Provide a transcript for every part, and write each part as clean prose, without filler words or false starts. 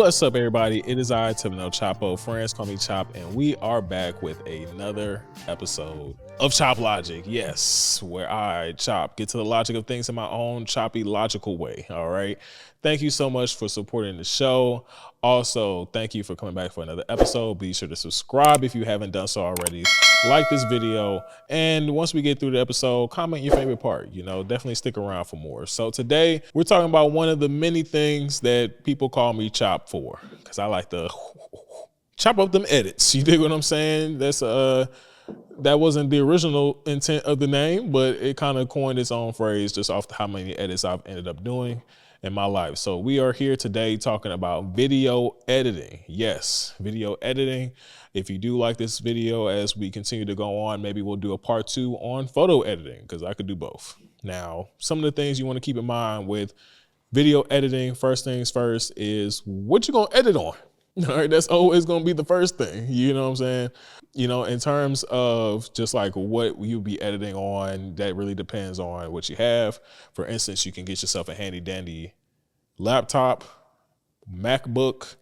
What's up, everybody? It is I, Timno Chapo. Friends call me Chop, and we are back with another episode of Chop Logic. Yes, where I, Chop, get to the logic of things in my own choppy, logical way. All right. Thank you so much for supporting the show. Also, thank you for coming back for another episode. Be sure to subscribe if you haven't done so already. Like this video, and once we get through the episode, comment your favorite part. Definitely stick around for more. So today we're talking about one of the many things that people call me Chop for, because I like to chop up them edits. You dig what I'm saying? That wasn't the original intent of the name, but it kind of coined its own phrase just off how many edits I've ended up doing in my life. So we are here today talking about video editing. Yes, video editing. If you do like this video, as we continue to go on, maybe we'll do a part 2 on photo editing, because I could do both. Now, some of the things you want to keep in mind with video editing, first things first, is what you're going to edit on. All right, that's always going to be the first thing. You know what I'm saying? In terms of just like what you'll be editing on, that really depends on what you have. For instance, you can get yourself a handy dandy laptop, MacBook,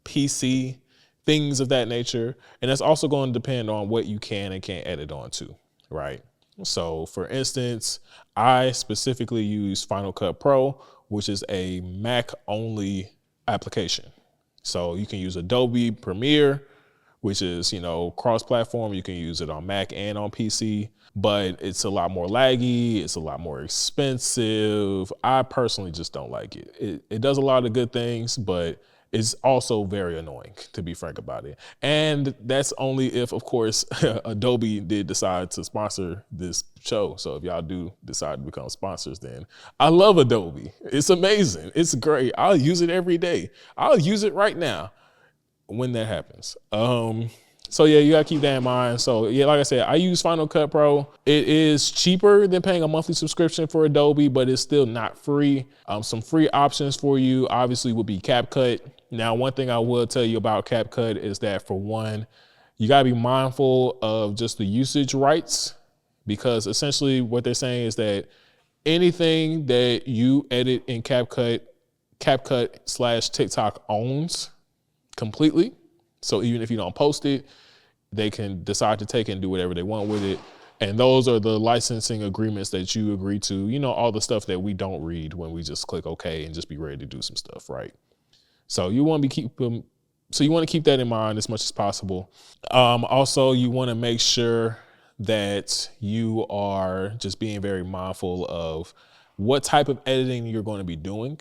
PC, things of that nature. And that's also going to depend on what you can and can't edit on too, right? So for instance, I specifically use Final Cut Pro, which is a Mac only application. So you can use Adobe Premiere, which is, cross-platform. You can use it on Mac and on PC, but it's a lot more laggy. It's a lot more expensive. I personally just don't like it. It does a lot of good things, but it's also very annoying, to be frank about it. And that's only if, of course, Adobe did decide to sponsor this show. So if y'all do decide to become sponsors, then I love Adobe. It's amazing. It's great. I'll use it every day. I'll use it right now when that happens. So yeah, you gotta keep that in mind. So yeah, like I said, I use Final Cut Pro. It is cheaper than paying a monthly subscription for Adobe, but it's still not free. Some free options for you obviously would be CapCut. Now, one thing I will tell you about CapCut is that, for one, you gotta be mindful of just the usage rights, because essentially what they're saying is that anything that you edit in CapCut/TikTok owns completely. So even if you don't post it, they can decide to take it and do whatever they want with it. And those are the licensing agreements that you agree to, all the stuff that we don't read when we just click OK and just be ready to do some stuff, right? So you want to keep that in mind as much as possible. Also, you want to make sure that you are just being very mindful of what type of editing you're going to be doing.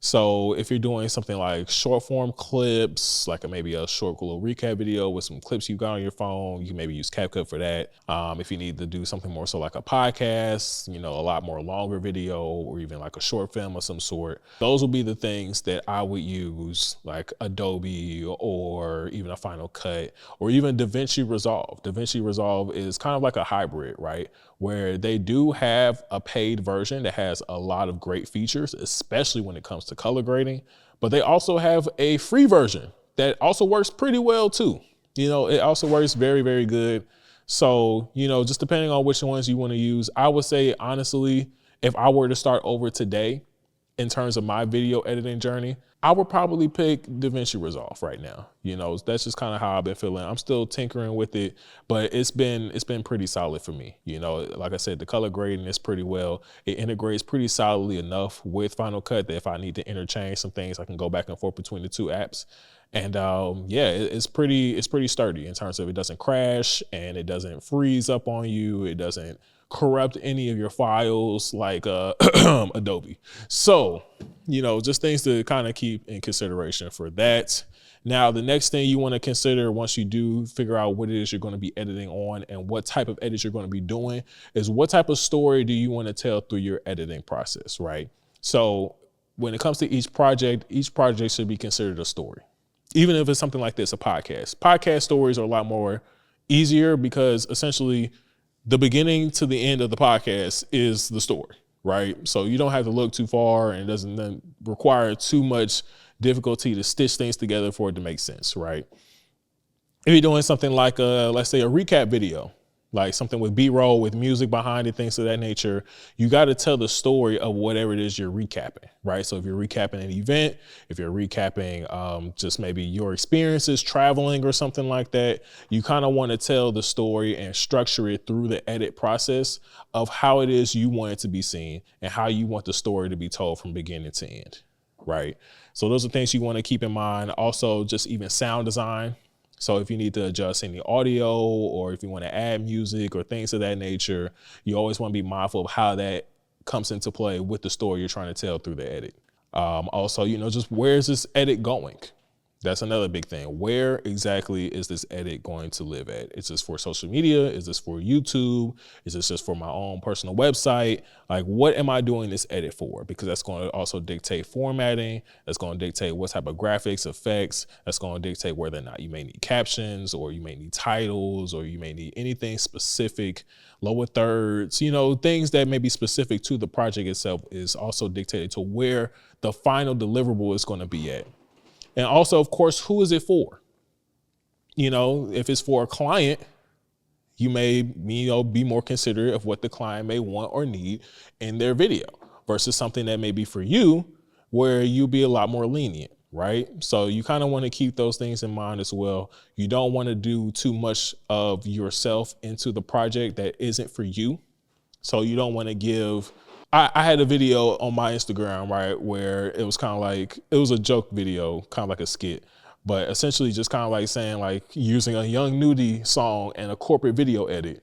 So if you're doing something like short form clips, like maybe a short little recap video with some clips you got on your phone, you can maybe use CapCut for that. If you need to do something more so like a podcast, a lot more longer video, or even like a short film of some sort, those will be the things that I would use, like Adobe or even a Final Cut or even DaVinci Resolve. DaVinci Resolve is kind of like a hybrid, right? Where they do have a paid version that has a lot of great features, especially when it comes to color grading, but they also have a free version that also works pretty well too. It also works very, very good. So, just depending on which ones you want to use, I would say, honestly, if I were to start over today in terms of my video editing journey, I would probably pick DaVinci Resolve right now. That's just kind of how I've been feeling. I'm still tinkering with it, but it's been pretty solid for me. Like I said, the color grading is pretty well. It integrates pretty solidly enough with Final Cut that if I need to interchange some things, I can go back and forth between the two apps. And yeah, it's pretty sturdy in terms of it doesn't crash and it doesn't freeze up on you. It doesn't corrupt any of your files like Adobe. So, just things to kind of keep in consideration for that. Now, the next thing you want to consider once you do figure out what it is you're going to be editing on and what type of edits you're going to be doing is what type of story do you want to tell through your editing process, right? So when it comes to each project should be considered a story. Even if it's something like this, a podcast. Podcast stories are a lot more easier because essentially the beginning to the end of the podcast is the story, right? So you don't have to look too far, and it doesn't then require too much difficulty to stitch things together for it to make sense, right? If you're doing something like let's say a recap video, like something with B-roll, with music behind it, things of that nature. You got to tell the story of whatever it is you're recapping, right? So if you're recapping an event, if you're recapping just maybe your experiences traveling or something like that, you kind of want to tell the story and structure it through the edit process of how it is you want it to be seen and how you want the story to be told from beginning to end, right? So those are things you want to keep in mind. Also, just even sound design. So if you need to adjust any audio or if you want to add music or things of that nature, you always want to be mindful of how that comes into play with the story you're trying to tell through the edit. Also, just where is this edit going? That's another big thing. Where exactly is this edit going to live at? Is this for social media? Is this for YouTube? Is this just for my own personal website? Like, what am I doing this edit for? Because that's going to also dictate formatting. That's going to dictate what type of graphics, effects. That's going to dictate whether or not you may need captions or you may need titles or you may need anything specific, lower thirds, things that may be specific to the project itself is also dictated to where the final deliverable is going to be at. And also, of course, who is it for? If it's for a client, you may, be more considerate of what the client may want or need in their video versus something that may be for you where you'll be a lot more lenient, right? So you kind of want to keep those things in mind as well. You don't want to do too much of yourself into the project that isn't for you. So you don't want to give... I had a video on my Instagram, right, where it was kind of like, it was a joke video, kind of like a skit, but essentially just kind of like saying like using a Young Nudie song and a corporate video edit.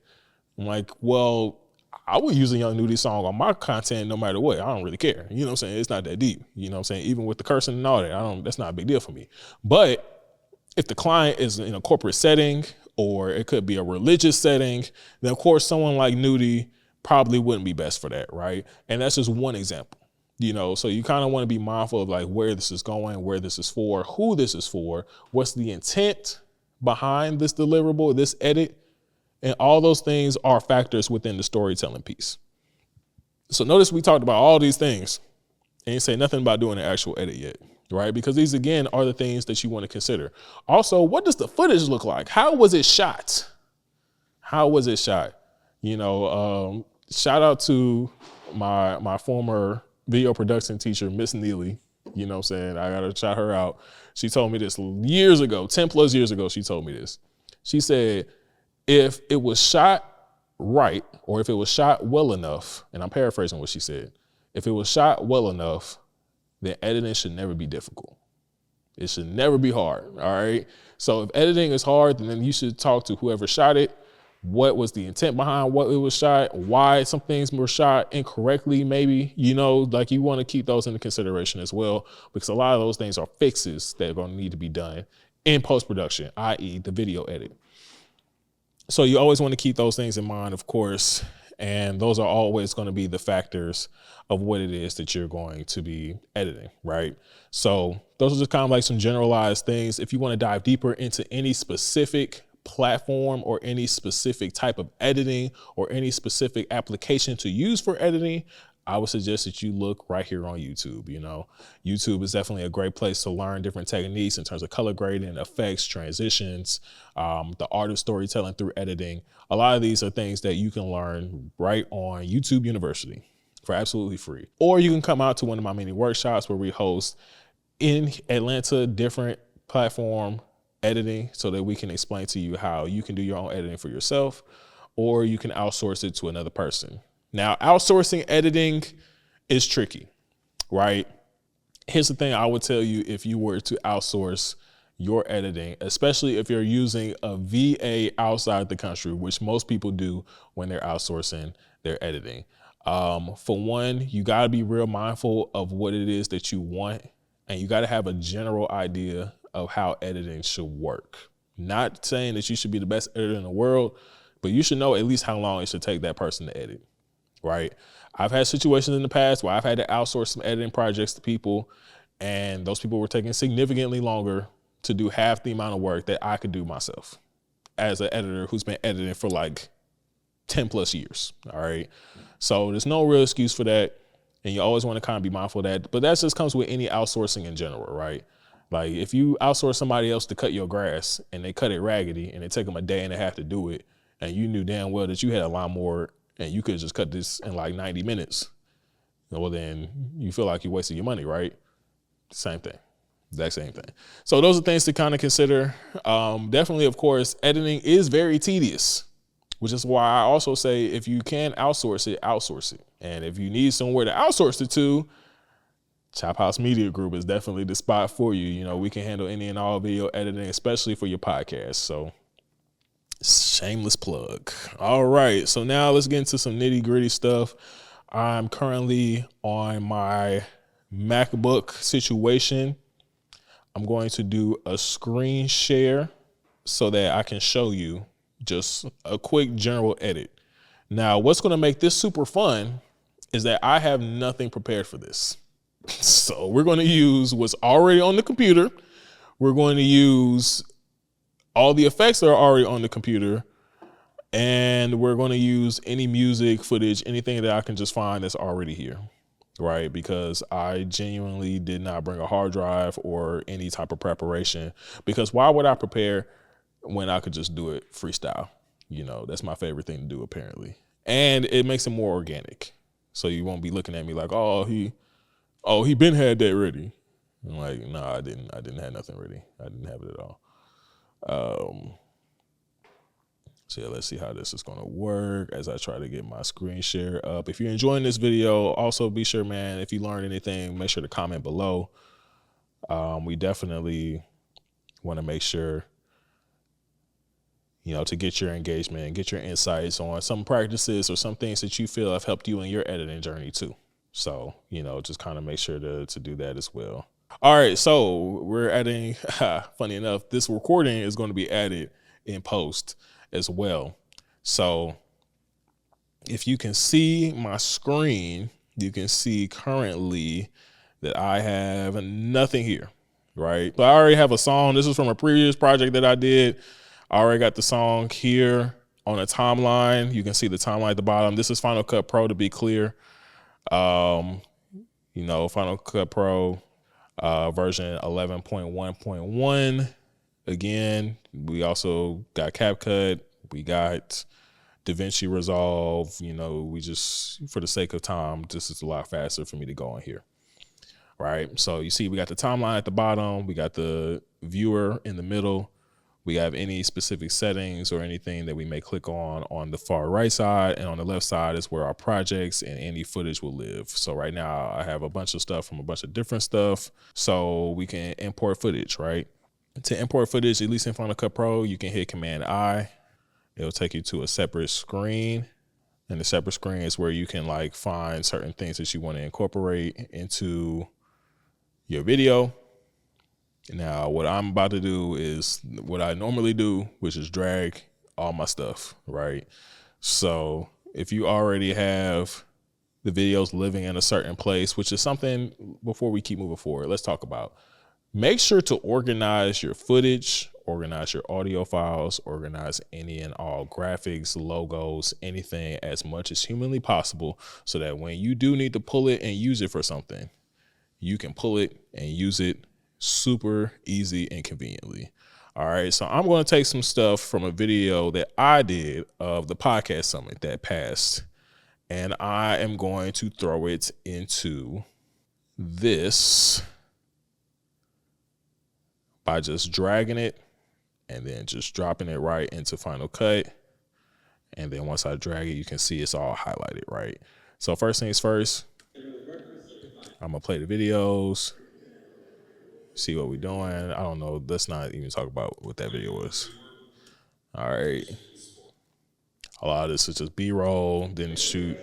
I'm like, well, I would use a Young Nudie song on my content no matter what. I don't really care. You know what I'm saying? It's not that deep. You know what I'm saying? Even with the cursing and all that, that's not a big deal for me. But if the client is in a corporate setting or it could be a religious setting, then of course someone like Nudie probably wouldn't be best for that, right? And that's just one example, so you kind of want to be mindful of like where this is going, where this is for, who this is for, what's the intent behind this deliverable, this edit, and all those things are factors within the storytelling piece. So notice we talked about all these things and you say nothing about doing an actual edit yet, right? Because these, again, are the things that you want to consider. Also, what does the footage look like? How was it shot? Shout out to my former video production teacher, Miss Neely. You know what I'm saying? I got to shout her out. She told me this years ago, 10 plus years ago, she told me this. She said, if it was shot right, or if it was shot well enough, and I'm paraphrasing what she said, if it was shot well enough, then editing should never be difficult. It should never be hard, all right? So if editing is hard, then you should talk to whoever shot it. What was the intent behind what it was shot? Why some things were shot incorrectly, maybe, you want to keep those into consideration as well, because a lot of those things are fixes that are going to need to be done in post-production, i.e. the video edit. So you always want to keep those things in mind, of course, and those are always going to be the factors of what it is that you're going to be editing, right? So those are just kind of like some generalized things. If you want to dive deeper into any specific platform or any specific type of editing or any specific application to use for editing, I would suggest that you look right here on YouTube. YouTube is definitely a great place to learn different techniques in terms of color grading, effects, transitions, the art of storytelling through editing. A lot of these are things that you can learn right on YouTube University for absolutely free. Or you can come out to one of my mini workshops where we host in Atlanta different platform editing so that we can explain to you how you can do your own editing for yourself, or you can outsource it to another person. Now, outsourcing editing is tricky, right? Here's the thing I would tell you if you were to outsource your editing, especially if you're using a VA outside the country, which most people do when they're outsourcing their editing. For one, you got to be real mindful of what it is that you want, and you got to have a general idea of how editing should work. Not saying that you should be the best editor in the world, but you should know at least how long it should take that person to edit, right? I've had situations in the past where I've had to outsource some editing projects to people, and those people were taking significantly longer to do half the amount of work that I could do myself as an editor who's been editing for like 10 plus years, all right? So there's no real excuse for that, and you always want to kind of be mindful of that, but that just comes with any outsourcing in general, right? Like if you outsource somebody else to cut your grass and they cut it raggedy and it take them a day and a half to do it, and you knew damn well that you had a lot more and you could just cut this in like 90 minutes, well, then you feel like you wasted your money, right? Same thing. Exact same thing. So those are things to kind of consider. Definitely, of course, editing is very tedious, which is why I also say if you can outsource it, outsource it. And if you need somewhere to outsource it to, Chop House Media Group is definitely the spot for you. You know, we can handle any and all video editing, especially for your podcast. So shameless plug. All right. So now let's get into some nitty gritty stuff. I'm currently on my MacBook situation. I'm going to do a screen share so that I can show you just a quick general edit. Now, what's going to make this super fun is that I have nothing prepared for this. So we're going to use what's already on the computer. We're going to use all the effects that are already on the computer. And we're going to use any music footage, anything that I can just find that's already here. Right, because I genuinely did not bring a hard drive or any type of preparation, because why would I prepare when I could just do it freestyle? You know, that's my favorite thing to do, apparently. And it makes it more organic. So you won't be looking at me like, oh, he been had that ready. I'm like, no, I didn't have nothing ready. I didn't have it at all. So yeah, let's see how this is going to work as I try to get my screen share up. If you're enjoying this video, also be sure, man, if you learned anything, make sure to comment below. We definitely want to make sure, you know, to get your engagement and get your insights on some practices or some things that you feel have helped you in your editing journey too. So, you know, just kind of make sure to do that as well. All right, so we're adding, funny enough, this recording is going to be added in post as well. So if you can see my screen, you can see currently that I have nothing here, right? So I already have a song. This is from a previous project that I did. I already got the song here on a timeline. You can see the timeline at the bottom. This is Final Cut Pro, to be clear. You know, Final Cut Pro version 11.1.1. Again, we also got CapCut, we got DaVinci Resolve. You know, we just, for the sake of time, this is a lot faster for me to go on here. Right. So you see, we got the timeline at the bottom. We got the viewer in the middle. We have any specific settings or anything that we may click on the far right side, and on the left side is where our projects and any footage will live. So right now I have a bunch of stuff from a bunch of different stuff. So we can import footage, right? To import footage, at least in Final Cut Pro, you can hit Command I. It'll take you to a separate screen. And the separate screen is where you can like find certain things that you want to incorporate into your video. Now, what I'm about to do is what I normally do, which is drag all my stuff, right? So if you already have the videos living in a certain place, which is something, before we keep moving forward, let's talk about. Make sure to organize your footage, organize your audio files, organize any and all graphics, logos, anything as much as humanly possible, so that when you do need to pull it and use it for something, you can pull it and use it super easy and conveniently. All right, so I'm going to take some stuff from a video that I did of the podcast summit that passed, and I am going to throw it into this by just dragging it and then just dropping it right into Final Cut. And then once I drag it, you can see it's all highlighted, right? So first things first, I'm gonna play the videos, see what we're doing. I don't know, let's not even talk about what that video was. All right. A lot of this is just B-roll, didn't shoot.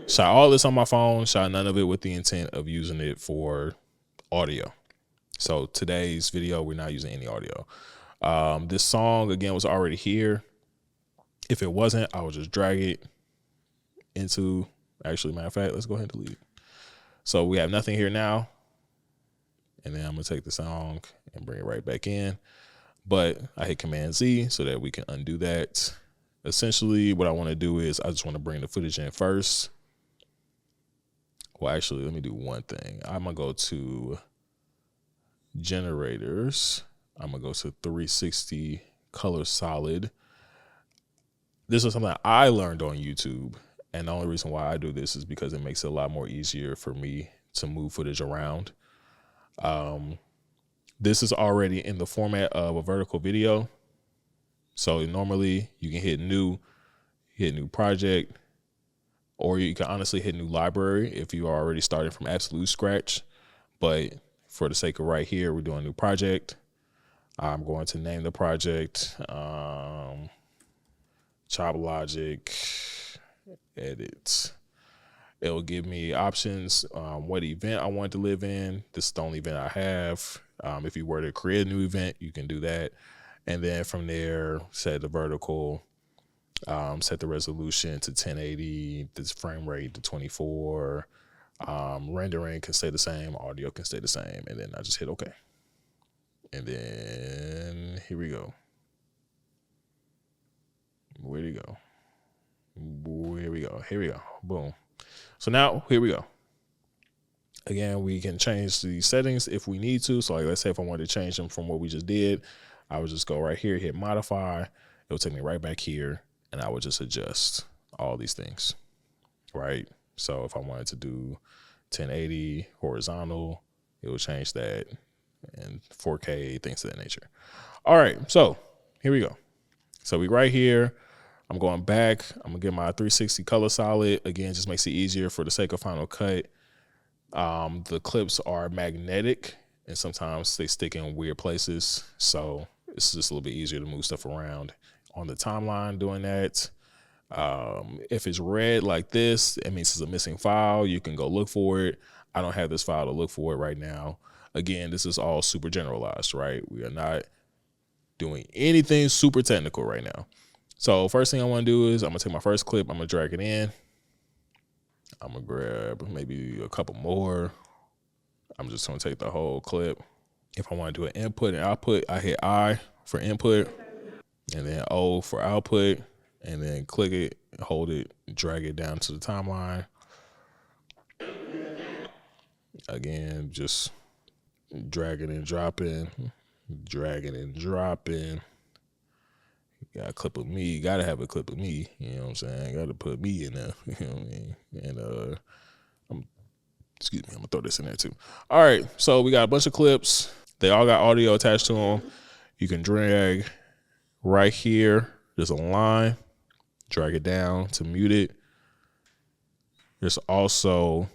Shot all this on my phone, shot none of it with the intent of using it for audio. So today's video, we're not using any audio. This song, again, was already here. If it wasn't, I would just drag it into, actually, matter of fact, let's go ahead and delete it. So we have nothing here now. And then I'm going to take the song and bring it right back in. But I hit Command Z so that we can undo that. Essentially, what I want to do is I just want to bring the footage in first. Well, actually, let me do one thing. I'm going to go to generators. I'm gonna go to 360 color solid. this is something I learned on YouTube. And the only reason why I do this is because it makes it a lot more easier for me to move footage around. This is already in the format of a vertical video. So normally you can hit new project, or you can honestly hit new library if you are already starting from absolute scratch. But for the sake of right here, we're doing new project. I'm going to name the project Chop Logic Edit. It'll give me options, what event I want to live in. This is the only event I have. If you were to create a new event, you can do that. And then from there, set the vertical, set the resolution to 1080, this frame rate to 24. Rendering can stay the same, audio can stay the same, and then I just hit OK. And then here we go. Where'd it go? Here we go. Here we go. Boom. So now here we go. Again, we can change the settings if we need to. So like, let's say if I wanted to change them from what we just did, I would just go right here, hit modify. It'll take me right back here, and I would just adjust all these things, right? So if I wanted to do 1080 horizontal, it will change that, and 4K, things of that nature. All right, so here we go. So we right here. I'm going back. I'm gonna get my 360 color solid. Again, just makes it easier for the sake of Final Cut. The clips are magnetic, and sometimes they stick in weird places. So it's just a little bit easier to move stuff around on the timeline doing that. If it's red like this, it means it's a missing file. You can go look for it. I don't have this file to look for it right now. Again, this is all super generalized, right? We are not doing anything super technical right now. So first thing I want to do is I'm gonna take my first clip, I'm gonna drag it in. I'm gonna grab maybe a couple more. I'm just gonna take the whole clip. If I want to do an input and output, I hit I for input, and then O for output, and then click it, hold it, drag it down to the timeline. Again, just dragging and dropping, dragging and dropping. You got a clip of me, you gotta have a clip of me, you know what I'm saying? Gotta put me in there, you know what I mean? And excuse me, I'm gonna throw this in there too. All right, so we got a bunch of clips. They all got audio attached to them. You can drag right here. There's a line, drag it down to mute it. There's also,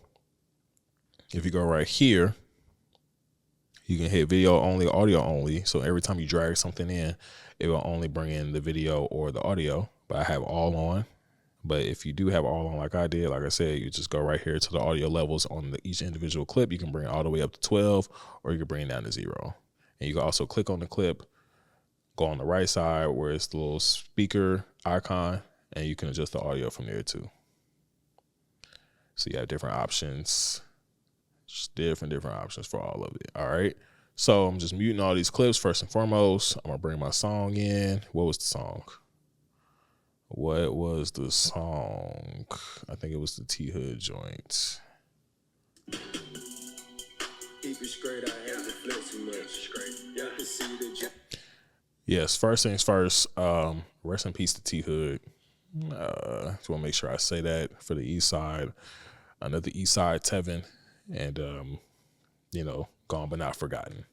if you go right here, you can hit video only, audio only. So every time you drag something in, it will only bring in the video or the audio, but I have all on. But if you do have all on like I did, like I said, you just go right here to the audio levels on each individual clip. You can bring it all the way up to 12, or you can bring it down to 0. And you can also click on the clip, go on the right side where it's the little speaker icon, and you can adjust the audio from there too. So you have different options, just different options for all of it. All right. So I'm just muting all these clips first and foremost. I'm gonna bring my song in. What was the song? What was the song? I think it was the T Hood joint. Yes, first things first, rest in peace to T Hood. Just want to make sure I say that for the East Side. Another East Side Tevin, and you know, gone but not forgotten.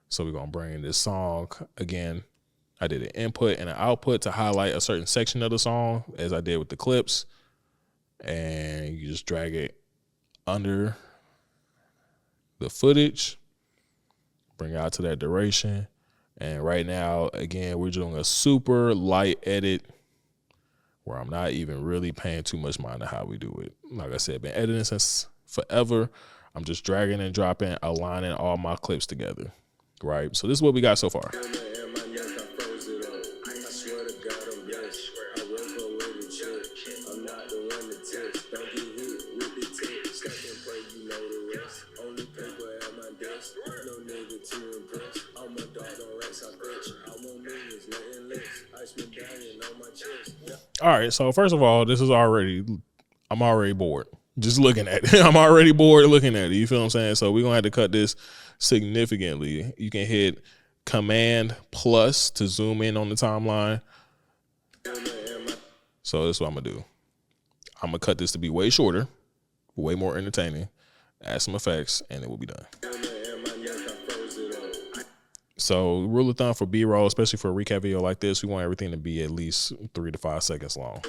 So we're gonna bring in this song again. I did an input and an output to highlight a certain section of the song, as I did with the clips, and you just drag it under the footage, bring it out to that duration. And right now, again, we're doing a super light edit where I'm not even really paying too much mind to how we do it. Like I said, been editing since forever. I'm just dragging and dropping, aligning all my clips together, right? So this is what we got so far. All right, so first of all, I'm already bored just looking at it. I'm already bored looking at it. You feel what I'm saying? So we're gonna have to cut this significantly. You can hit Command plus to zoom in on the timeline. So this is what I'm gonna do. I'm gonna cut this to be way shorter, way more entertaining, add some effects, and it will be done. So rule of thumb for B-roll, especially for a recap video like this, we want everything to be at least 3 to 5 seconds long.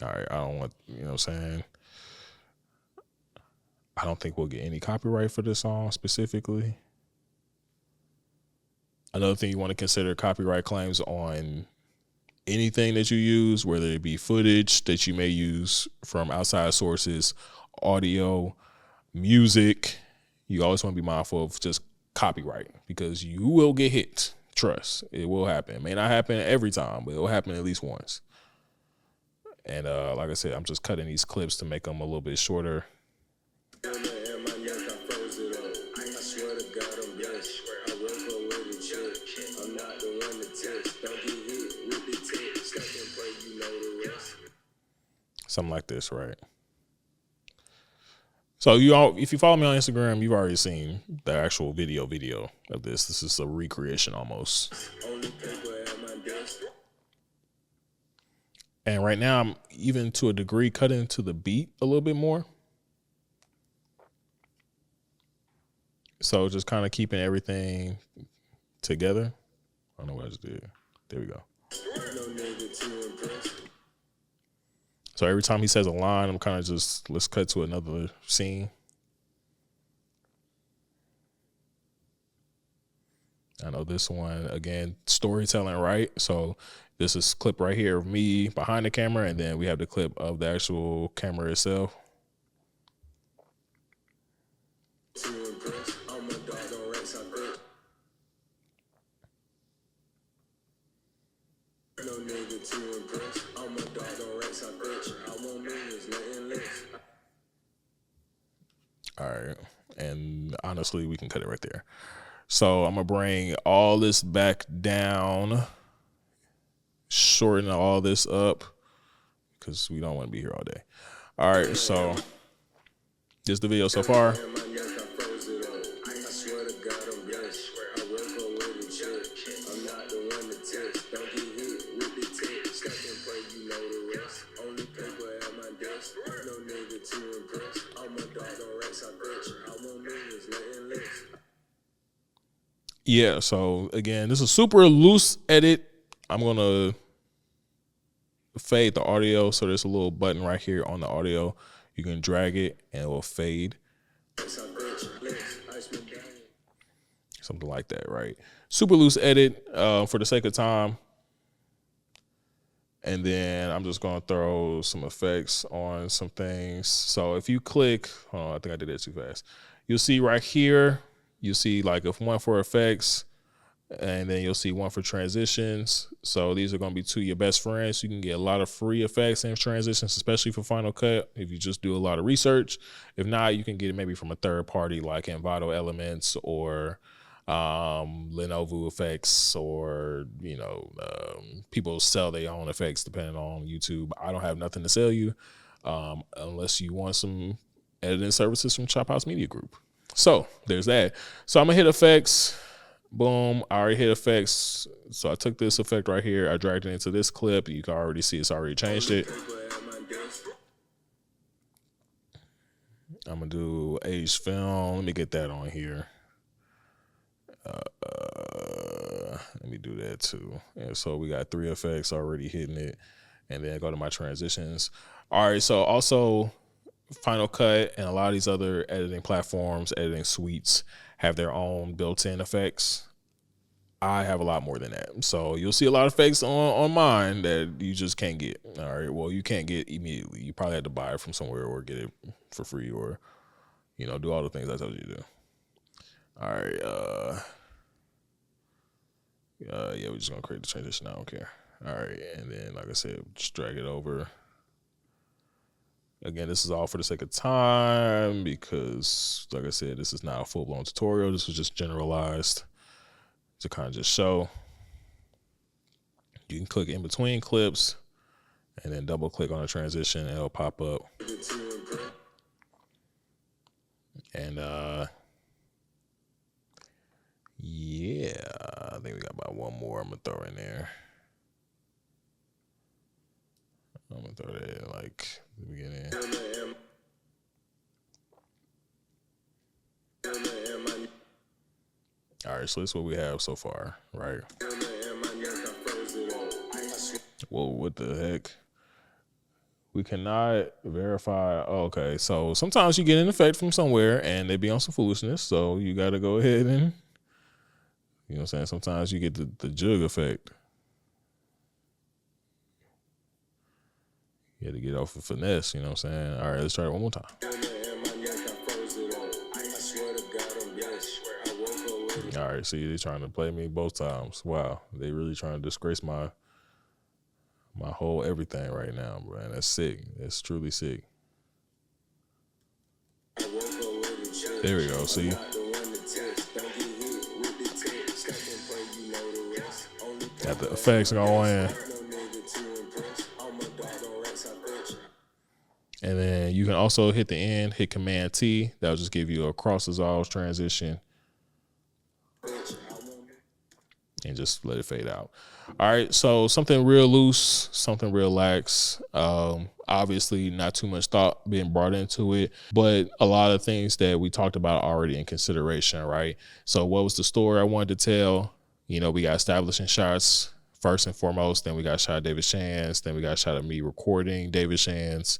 All right, I don't want, you know what I'm saying? I don't think we'll get any copyright for this song specifically. Another thing you want to consider, copyright claims on anything that you use, whether it be footage that you may use from outside sources, audio, music. You always want to be mindful of just copyright, because you will get hit. Trust, it will happen. It may not happen every time, but it will happen at least once. And like I said, I'm just cutting these clips to make them a little bit shorter. Something like this, right? So if you follow me on Instagram, you've already seen the actual video of this. This is a recreation almost. And right now I'm even to a degree cutting to the beat a little bit more. So just kind of keeping everything together. I don't know what I just did. There we go. So every time he says a line, I'm kind of just, let's cut to another scene. I know this one, again, storytelling, right? So this is clip right here of me behind the camera, and then we have the clip of the actual camera itself. All right, and honestly, we can cut it right there. So I'm gonna bring all this back down, shorten all this up, because we don't want to be here all day. All right, so this is the video so far. Yeah, so again, this is a super loose edit. I'm gonna fade the audio, so there's a little button right here on the audio. You can drag it and it will fade. Something like that, right? Super loose edit for the sake of time. And then I'm just gonna throw some effects on some things. So if you click, oh, I think I did that too fast. You'll see right here, you see like if one for effects, and then you'll see one for transitions. So these are gonna be two of your best friends. You can get a lot of free effects and transitions, especially for Final Cut, if you just do a lot of research. If not, you can get it maybe from a third party like Envato Elements or Lenovo effects, or people sell their own effects depending on YouTube. I don't have nothing to sell you unless you want some editing services from Chop House Media Group. So there's that. So I'm gonna hit effects. Boom, I already hit effects. So I took this effect right here, I dragged it into this clip. You can already see it's already changed it. I'm gonna do age film. Let me get that on here. Let me do that too. And so we got 3 effects already hitting it, and then go to my transitions. All right, so also Final Cut and a lot of these other editing platforms, editing suites, have their own built-in effects. I have a lot more than that. So you'll see a lot of effects on mine that you just can't get. All right, well, you can't get immediately. You probably had to buy it from somewhere or get it for free, or do all the things I told you to do. All right, yeah, we're just gonna create the transition. I don't care. All right, and then like I said, just drag it over. Again, this is all for the sake of time, because like I said, this is not a full-blown tutorial. This was just generalized to kind of just show. You can click in between clips and then double click on a transition and it'll pop up. And Yeah, I think we got about one more I'm gonna throw in there. I'm gonna throw that in like the beginning. All right, so this is what we have so far, right? Whoa, what the heck? We cannot verify. Oh, okay, so sometimes you get an effect from somewhere and they be on some foolishness, so you got to go ahead and, you know what I'm saying? Sometimes you get the jug effect. You had to get off of finesse, you know what I'm saying? All right, let's try it one more time. All right, see, they're trying to play me both times. Wow, they really trying to disgrace my whole everything right now, man. That's sick. That's truly sick. There we go, see? Got the effects going. And then you can also hit the end, hit Command T. That'll just give you a cross dissolve transition. And just let it fade out. All right, so something real loose, something real lax. Obviously, not too much thought being brought into it, but a lot of things that we talked about already in consideration, right? So what was the story I wanted to tell? You know, we got establishing shots first and foremost, then we got a shot of David Shands, then we got a shot of me recording David Shands,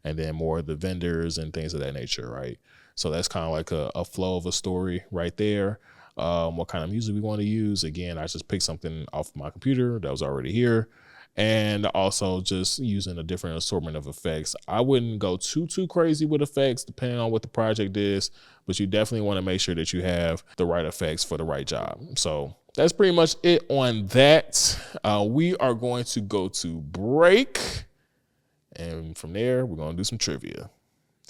and then more of the vendors and things of that nature, right? So that's kind of like a flow of a story right there. What kind of music we want to use. Again, I just picked something off my computer that was already here, and also just using a different assortment of effects. I wouldn't go too crazy with effects depending on what the project is, but you definitely want to make sure that you have the right effects for the right job. So that's pretty much it on that. We are going to go to break, and from there, we're going to do some trivia.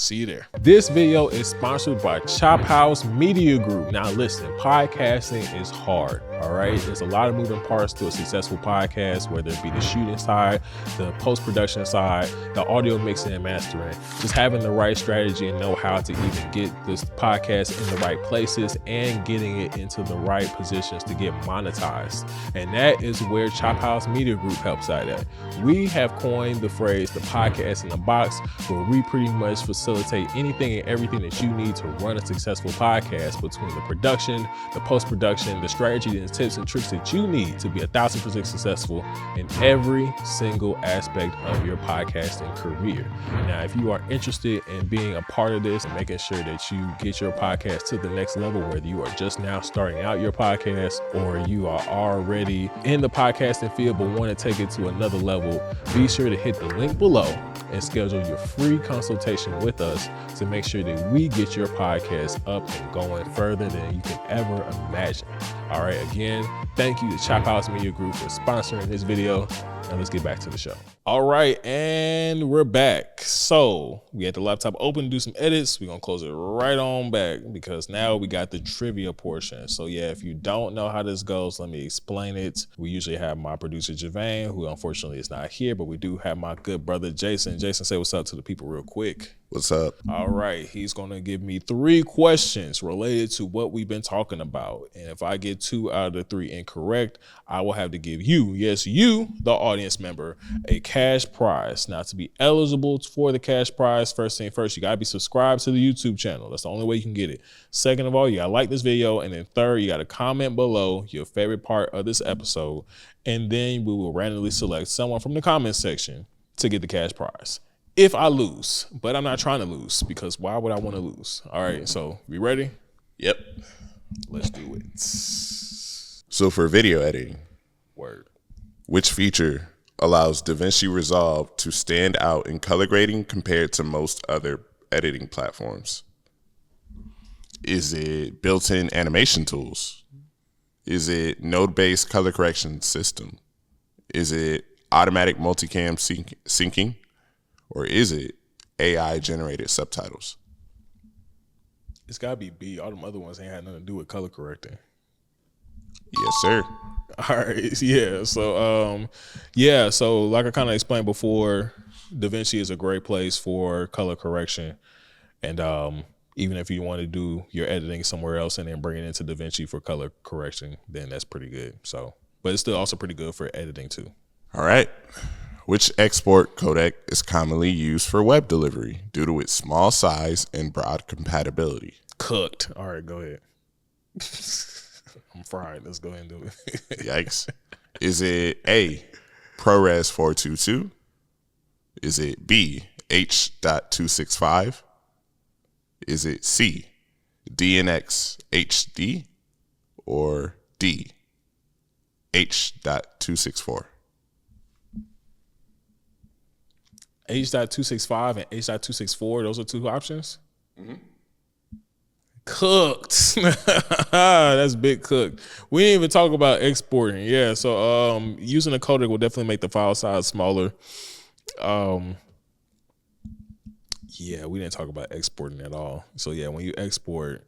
See you there. This video is sponsored by Chop House Media Group. Now listen, podcasting is hard, all right? There's a lot of moving parts to a successful podcast, whether it be the shooting side, the post-production side, the audio mixing and mastering. Just having the right strategy and know how to even get this podcast in the right places and getting it into the right positions to get monetized. And that is where Chop House Media Group helps out at. We have coined the phrase, the podcast in the box, where we pretty much facilitate anything and everything that you need to run a successful podcast, between the production, the post-production, the strategy and tips and tricks that you need to be 1,000% successful in every single aspect of your podcasting career. Now, if you are interested in being a part of this and making sure that you get your podcast to the next level, whether you are just now starting out your podcast or you are already in the podcasting field but want to take it to another level, be sure to hit the link below and schedule your free consultation with us to make sure that we get your podcast up and going further than you can ever imagine. All right, again, thank you to Chop House Media Group for sponsoring this video. Now let's get back to the show. All right, and we're back. So we had the laptop open to do some edits. We're gonna close it right on back because now we got the trivia portion. So yeah, if you don't know how this goes, let me explain it. We usually have my producer Javane, who unfortunately is not here, but we do have my good brother Jason. Jason, say what's up to the people real quick. What's up? All right, he's gonna give me 3 questions related to what we've been talking about. And if I get 2 out of the 3 incorrect, I will have to give you, yes, you, the audience member, a cash prize. Now, to be eligible for the cash prize, first thing first, you gotta be subscribed to the YouTube channel. That's the only way you can get it. Second of all, you gotta like this video. And then third, you gotta comment below your favorite part of this episode. And then we will randomly select someone from the comment section to get the cash prize. If I lose, but I'm not trying to lose because why would I want to lose? All right, so we ready? Yep. Let's do it. So for video editing, Word. which feature allows DaVinci Resolve to stand out in color grading compared to most other editing platforms? Is it built-in animation tools? Is it node-based color correction system? Is it automatic multicam syncing? Or is it AI-generated subtitles? It's gotta be B. All them other ones ain't had nothing to do with color correcting. Yes, sir. All right, yeah. So like I kind of explained before, DaVinci is a great place for color correction. And Even if you want to do your editing somewhere else and then bring it into DaVinci for color correction, then that's pretty good. So, but it's still also pretty good for editing too. All right. Which export codec is commonly used for web delivery due to its small size and broad compatibility? Cooked. All right, go ahead. I'm fried. Let's go ahead and do it. Yikes. Is it A, ProRes 422? Is it B, H.265? Is it C, DNX HD? Or D, H.264? H.265 and H.264, those are two options? Mm-hmm. Cooked. That's big cooked. We didn't even talk about exporting. Yeah, so using a codec will definitely make the file size smaller. Yeah, we didn't talk about exporting at all. So yeah, when you export,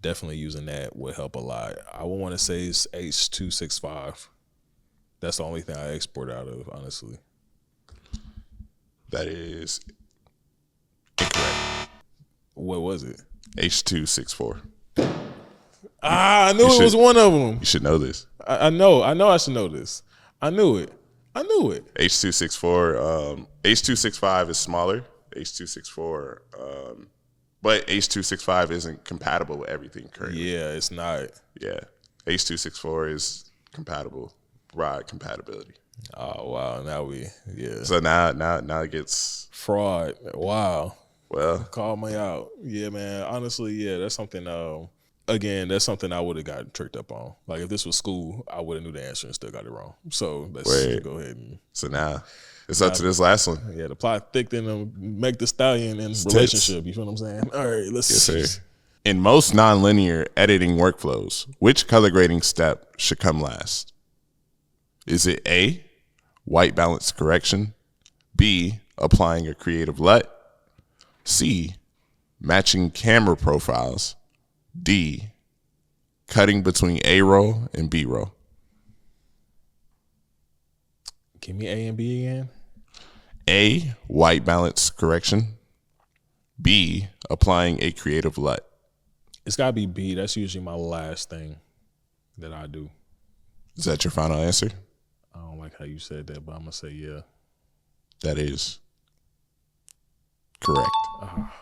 definitely using that would help a lot. I would want to say it's H.265. That's the only thing I export out of, honestly. That is incorrect. What was it? H.264. I knew it was one of them. You should know this. I know I should know this. I knew it. H.264. H.265 is smaller. H.264, but H.265 isn't compatible with everything currently. Yeah, it's not. Yeah, H.264 is compatible, broad compatibility. Oh wow! So now it gets fraud. Wow. Well, call me out. Yeah, man. Honestly, yeah, that's something. Again, that's something I would have got tricked up on. Like if this was school, I would have knew the answer and still got it wrong. So let's go ahead and. So now it's up to this last one. Yeah, the plot thicken and make the stallion in relationship. You feel what I'm saying? All right, let's see. Sir. In most nonlinear editing workflows, which color grading step should come last? Is it A, white balance correction, B, applying a creative LUT, C, matching camera profiles, D, cutting between A roll and B roll? Give me A and B again. A, white balance correction, B, applying a creative LUT. It's got to be B. That's usually my last thing that I do. Is that your final answer? I don't like how you said that, but I'm going to say yeah. That is correct.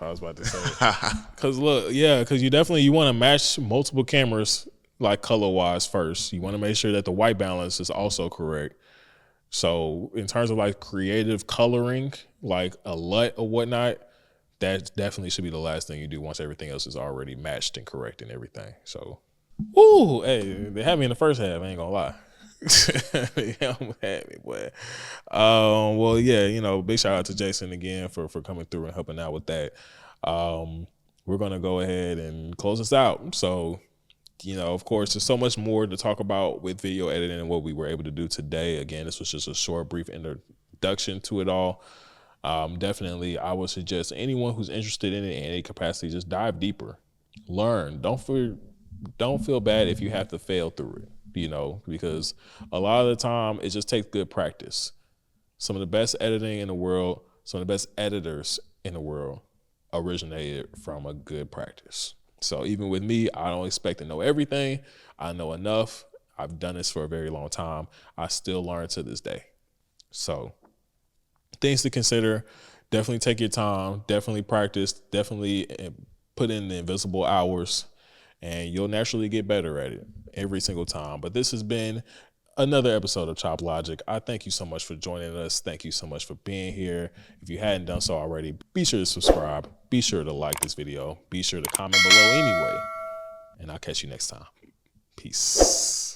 I was about to say. Because look, yeah, because you want to match multiple cameras like color-wise first. You want to make sure that the white balance is also correct. So in terms of like creative coloring, like a LUT or whatnot, that definitely should be the last thing you do once everything else is already matched and correct and everything. So, ooh, hey, they had me in the first half. I ain't gonna lie. They almost had me, boy. Well, yeah, big shout out to Jason again for coming through and helping out with that. We're gonna go ahead and close this out. So, of course, there's so much more to talk about with video editing and what we were able to do today. Again, this was just a short, brief introduction to it all. Definitely, I would suggest anyone who's interested in it in any capacity, just dive deeper, learn. Don't feel bad if you have to fail through it, because a lot of the time it just takes good practice. Some of the best editing in the world, some of the best editors in the world originated from a good practice. So even with me, I don't expect to know everything. I know enough. I've done this for a very long time. I still learn to this day. So things to consider: definitely take your time, definitely practice, definitely put in the invisible hours, and you'll naturally get better at it every single time. But this has been another episode of Chop Logic. I thank you so much for joining us. Thank you so much for being here. If you hadn't done so already, be sure to subscribe. Be sure to like this video. Be sure to comment below anyway. And I'll catch you next time. Peace.